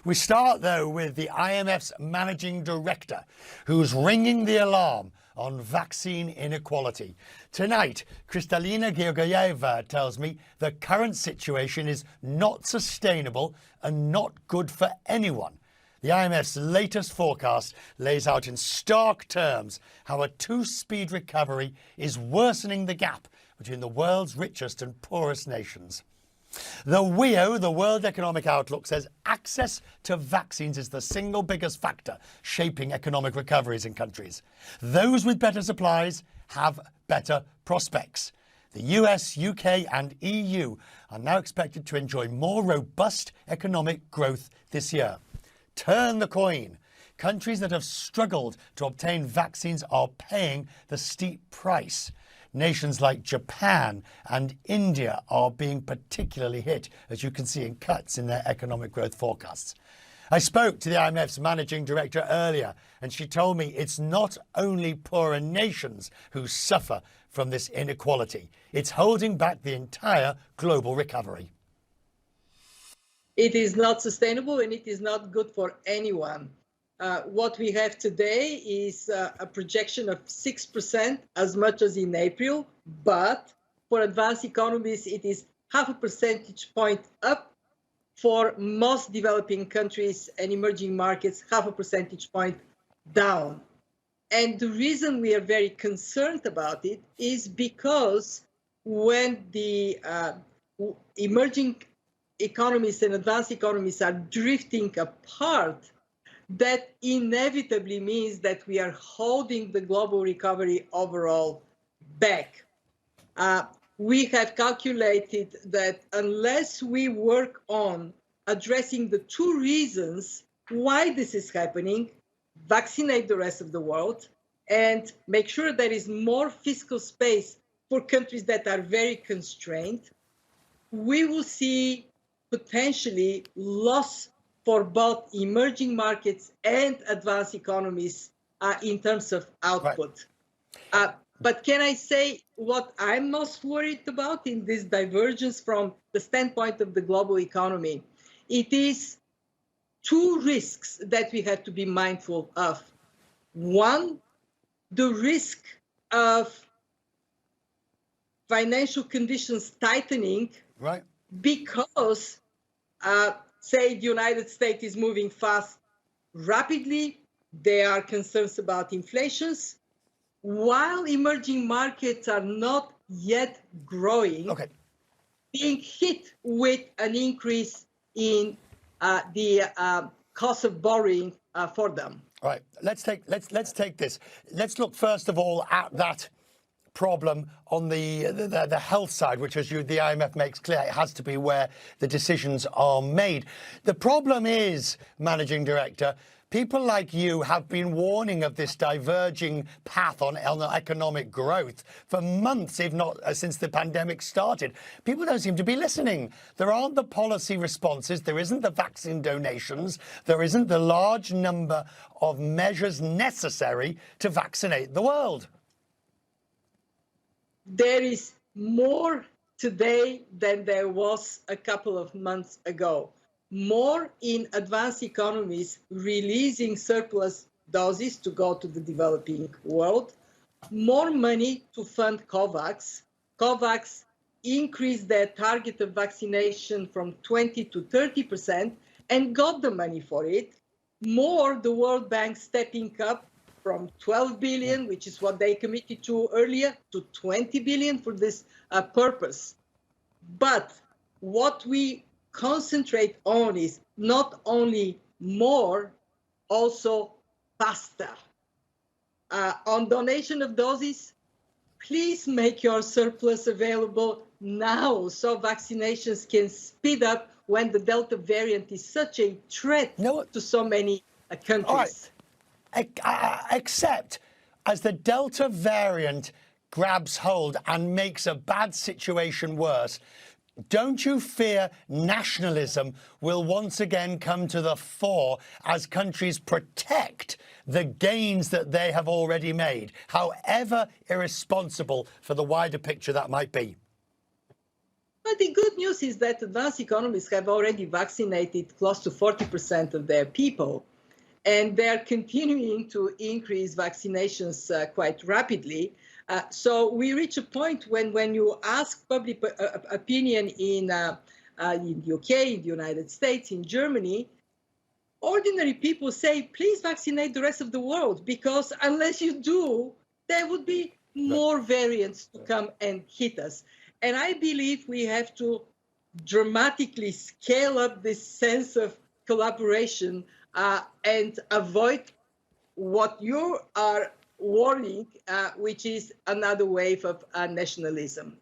We start, though, with the IMF's managing director, who's ringing the alarm on vaccine inequality. Tonight, Kristalina Georgieva tells me the current situation is not sustainable and not good for anyone. The IMF's latest forecast lays out in stark terms how a two-speed recovery is worsening the gap between the world's richest and poorest nations. The WEO, the World Economic Outlook, says access to vaccines is the single biggest factor shaping economic recoveries in countries. Those with better supplies have better prospects. The US, UK and EU are now expected to enjoy more robust economic growth this year. Turn the coin. Countries that have struggled to obtain vaccines are paying the steep price. Nations like Japan and India are being particularly hit, as you can see in cuts in their economic growth forecasts. I spoke to the IMF's managing director earlier, and she told me it's not only poorer nations who suffer from this inequality. It's holding back the entire global recovery. It is not sustainable and it is not good for anyone. What we have today is a projection of 6%, as much as in April, but for advanced economies, it is half a percentage point up. For most developing countries and emerging markets, half a percentage point down. And the reason we are very concerned about it is because when the emerging economies and advanced economies are drifting apart, that inevitably means that we are holding the global recovery overall back. We have calculated that unless we work on addressing the two reasons why this is happening, vaccinate the rest of the world, and make sure there is more fiscal space for countries that are very constrained, we will see potentially loss for of emerging markets and advanced economies in terms of output. Right. But can I say what I'm most worried about in this divergence from the standpoint of the global economy? It is two risks that we have to be mindful of. One, the risk of financial conditions tightening, right, because say the United States is moving fast, rapidly, there are concerns about inflations, while emerging markets are not yet growing, being hit with an increase in the cost of borrowing for them. All right, let's take this. Let's look first of all at that problem on the health side, which, as the IMF makes clear, it has to be where the decisions are made. The problem is, Managing Director, people like you have been warning of this diverging path on economic growth for months, if not since the pandemic started. People don't seem to be listening. There aren't the policy responses. There isn't the vaccine donations. There isn't the large number of measures necessary to vaccinate the world. There is more today than there was a couple of months ago. More in advanced economies releasing surplus doses to go to the developing world, more money to fund COVAX. COVAX increased their target of vaccination from 20 to 30% and got the money for it. More the World Bank stepping up from 12 billion, which is what they committed to earlier, to 20 billion for this purpose. But what we concentrate on is not only more, also faster. On donation of doses, please make your surplus available now so vaccinations can speed up when the Delta variant is such a threat to so many countries. All right. Except as the Delta variant grabs hold and makes a bad situation worse, don't you fear nationalism will once again come to the fore as countries protect the gains that they have already made, however irresponsible for the wider picture that might be? But the good news is that advanced economies have already vaccinated close to 40% of their people, and they're continuing to increase vaccinations quite rapidly. So we reach a point when you ask public opinion in the UK, in the United States, in Germany, ordinary people say, please vaccinate the rest of the world, because unless you do, there would be more variants to come and hit us. And I believe we have to dramatically scale up this sense of collaboration and avoid what you are warning, which is another wave of nationalism.